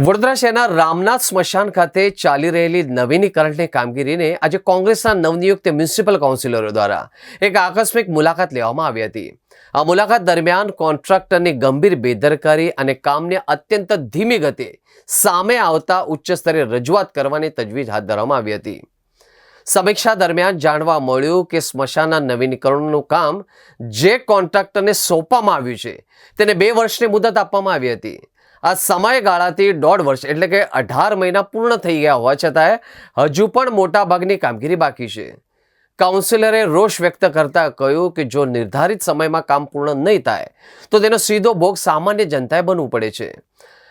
વડોદરા શહેરના રામનાથ સ્મશાન ખાતે ચાલી રહેલી નવીનીકરણની કામગીરીને આજે કોંગ્રેસના નવનિયુક્ત મ્યુનિસિપલ કાઉન્સિલરો દ્વારા એક આકસ્મિક મુલાકાત લેવામાં આવી હતી। આ મુલાકાત દરમિયાન કોન્ટ્રાક્ટરની ગંભીર બેદરકારી અને કામને અત્યંત ધીમી ગતિએ સામે આવતા ઉચ્ચ સ્તરે રજૂઆત કરવાની તજવીજ હાથ ધરવામાં આવી હતી। સમીક્ષા દરમિયાન જાણવા મળ્યું કે સ્મશાનના નવીનીકરણનું કામ જે કોન્ટ્રાક્ટરને સોંપવામાં આવ્યું છે તેને 2 વર્ષની મુદત આપવામાં આવી હતી। આ સમયગાળાથી 1.5 વર્ષ એટલે કે 18 મહિના પૂર્ણ થઈ ગયા હોવા છતાં હજુ પણ મોટાભાગની કામગીરી બાકી છે। કાઉન્સિલરે રોષ વ્યક્ત કરતા કહ્યું કે જો નિર્ધારિત સમયમાં કામ પૂર્ણ નહીં થાય તો તેનો સીધો ભોગ સામાન્ય જનતાએ બનવું પડે છે।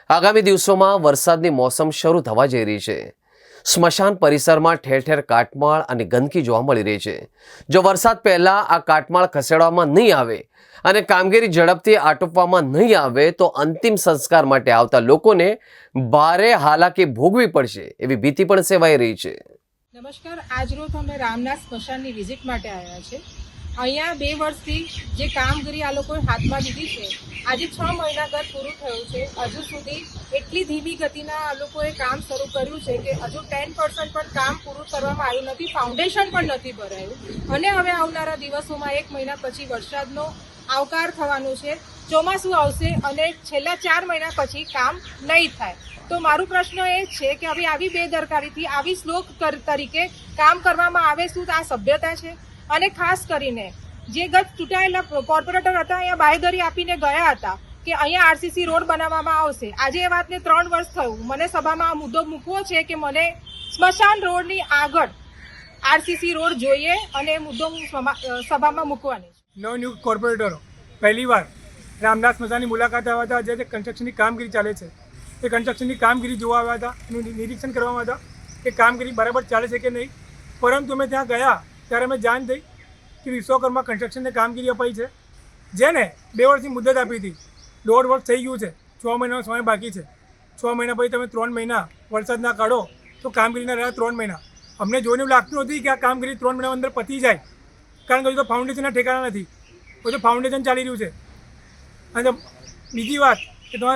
આગામી દિવસોમાં વરસાદની મોસમ શરૂ થવા જઈ રહી છે। સ્મશાન પરિસરમાં ઠેર ઠેર કાટમાળ અને ગંદકી જોવા મળી રહી છે। જો વરસાદ પહેલા આ કાટમાળ ખસેડવામાં નહીં આવે અને કામગીરી ઝડપથી આટોપવામાં નહીં આવે તો અંતિમ સંસ્કાર માટે આવતા લોકોને ભારે હાલાકી ભોગવી પડશે એવી ભીતિ પણ સેવાઈ રહી છે। નમસ્કાર, આજ રોજ અમે રામનાથ સ્મશાનની વિઝિટ માટે આવ્યા છે। અહીંયા 2 વર્ષથી જે કામગીરી આ લોકોએ હાથમાં લીધી છે, આજે 6 મહિના ગત પૂરું થયું છે। હજુ સુધી એટલી ધીમી ગતિના આ લોકોએ કામ શરૂ કર્યું છે કે હજુ 10% પણ કામ પૂરું કરવામાં આવ્યું નથી, ફાઉન્ડેશન પણ નથી ભરાયું અને હવે આવનારા દિવસોમાં 1 મહિના પછી વરસાદનો આવકાર થવાનું છે, ચોમાસું આવશે અને છેલ્લા 4 મહિના પછી કામ નહીં થાય। તો મારો પ્રશ્ન એ છે કે હવે આવી બેદરકારીથી આવી સ્લો તરીકે કામ કરવામાં આવે શું આ સભ્યતા છે? અને ખાસ કરીને જે ગત ચૂંટાયેલા કોર્પોરેટર હતા અહીંયા બાંહેધરી આપીને ગયા હતા કે અહીંયા આરસીસી રોડ બનાવવામાં આવશે। આજે એ વાતને 3 વર્ષ થયું। મને સભામાં આ મુદ્દો મૂકવો છે કે મને સ્મશાન રોડની આગળ આરસીસી રોડ જોઈએ અને એ મુદ્દો હું સભામાં મૂકવાની છું। નવનિયુક્ત કોર્પોરેટરો પહેલીવાર રામનાથ સ્મશાનની મુલાકાત આવ્યા હતા। જે કન્સ્ટ્રક્શનની કામગીરી ચાલે છે એ કન્સ્ટ્રક્શનની કામગીરી જોવા આવ્યા હતા, એનું નિરીક્ષણ કરવામાં હતા કે કામગીરી બરાબર ચાલે છે કે નહીં। પરંતુ અમે ત્યાં ગયા ત્યારે અમે જાણ થઈ કે વિશ્વકર્મા કન્સ્ટ્રક્શનને કામગીરી અપાઈ છે, જેને 2 વર્ષની મુદત આપી હતી। 1.5 વર્ષ થઈ ગયું છે, 6 મહિનાનો સમય બાકી છે। 6 મહિના પછી તમે 3 મહિના વરસાદના કાઢો તો કામગીરીના રહ્યા 3 મહિના। અમને જોઈને એવું લાગતું નથી કે આ કામગીરી 3 મહિના અંદર પતી જાય, કારણ કે હજુ તો ફાઉન્ડેશનના ઠેકાણા નથી, બધું ફાઉન્ડેશન ચાલી રહ્યું છે। અને બીજી વાત કે તમે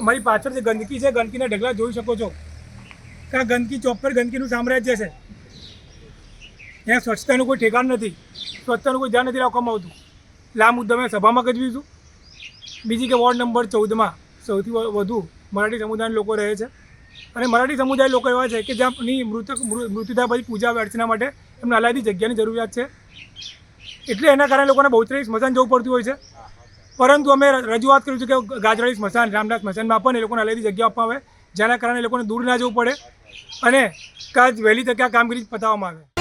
મારી પાછળ જે ગંદકી છે, ગંદકીના ઢગલા જોઈ શકો છો કે આ ગંદકી ચોપર ગંદકીનું સામ્રાજ્ય છે। ત્યાં સ્વચ્છતાનું કોઈ ઠેકાણ નથી, સ્વચ્છતાનું કોઈ ધ્યાન નથી રાખવામાં આવતું। એટલે આ મુદ્દા અમે સભામાં ગજવીશું। બીજી કે વોર્ડ નંબર 14માં સૌથી વધુ મરાઠી સમુદાયના લોકો રહે છે અને મરાઠી સમુદાય લોકો એવા છે કે જ્યાંની મૃત્યુ થયા પછી પૂજા અર્ચના માટે એમને અલાયદી જગ્યાની જરૂરિયાત છે, એટલે એના કારણે લોકોને બહુચરાજી સ્મશાન જવું પડતું હોય છે। પરંતુ અમે રજૂઆત કર્યું છે કે ગાજરાળી સ્મશાન, રામનાથ સ્મશાનમાં પણ એ લોકોને અલાયદી જગ્યા આપવામાં આવે, જેના કારણે એ લોકોને દૂર ના જવું પડે અને વહેલી તકે આ કામગીરી પતાવવામાં આવે।